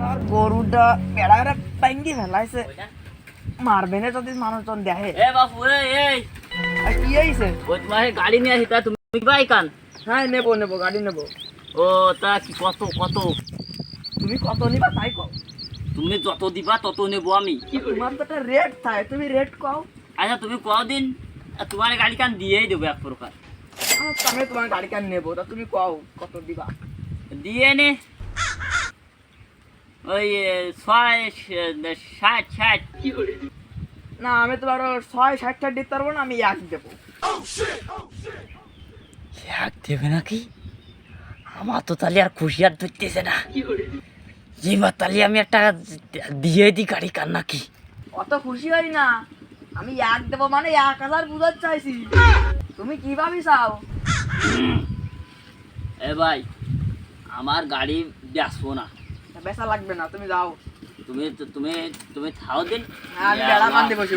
আর গরুটা বেড়ারে ভাঙ্গি ফেলাইছে মারবে না যদি মানুষজন দেখে। এ বাপু এই আর কি হয়েছে? ওই তোমার গাড়ি নিয়ে আসি তা তুমি ভাই কান। হ্যাঁ নেবো নেবো, গাড়ি নেবো। ও তা কি কত কত? তুমি কত নিবা তাই কও। তুমি যত দিবা তত নেবো আমি। তোমার তো একটা রেট থাকে, তুমি রেট কও। আচ্ছা তুমি কদিন তোমার গাড়ি কান দিয়েই দেবো এক প্রকার। আচ্ছা, আমি তোমার গাড়ি কান নেবো, তা তুমি কও কত দিবা। দিয়ে নে ওই 60 না আমি তোমার 60-60টা দিতে পারবো না, আমি 1 দেবো। এক দেবে নাকি? আমার তো তাহলে আর খুশি আর ধরতেছে না। এবার তাহলে আমি একটা দিয়ে দিই গাড়ি কান নাকি? অত খুশি হই না, আমি 1 দেবো মানে 1000 বুঝাতে চাইছি। তুমি কি ভাবি চাও? এ ভাই আমার গাড়ি বেচবো না। বেচা লাগবে না, তুমি যাও। তুমি তুমি তুমি থাও দিন। হ্যাঁ, আমি বেড়া বান্ধে বসে।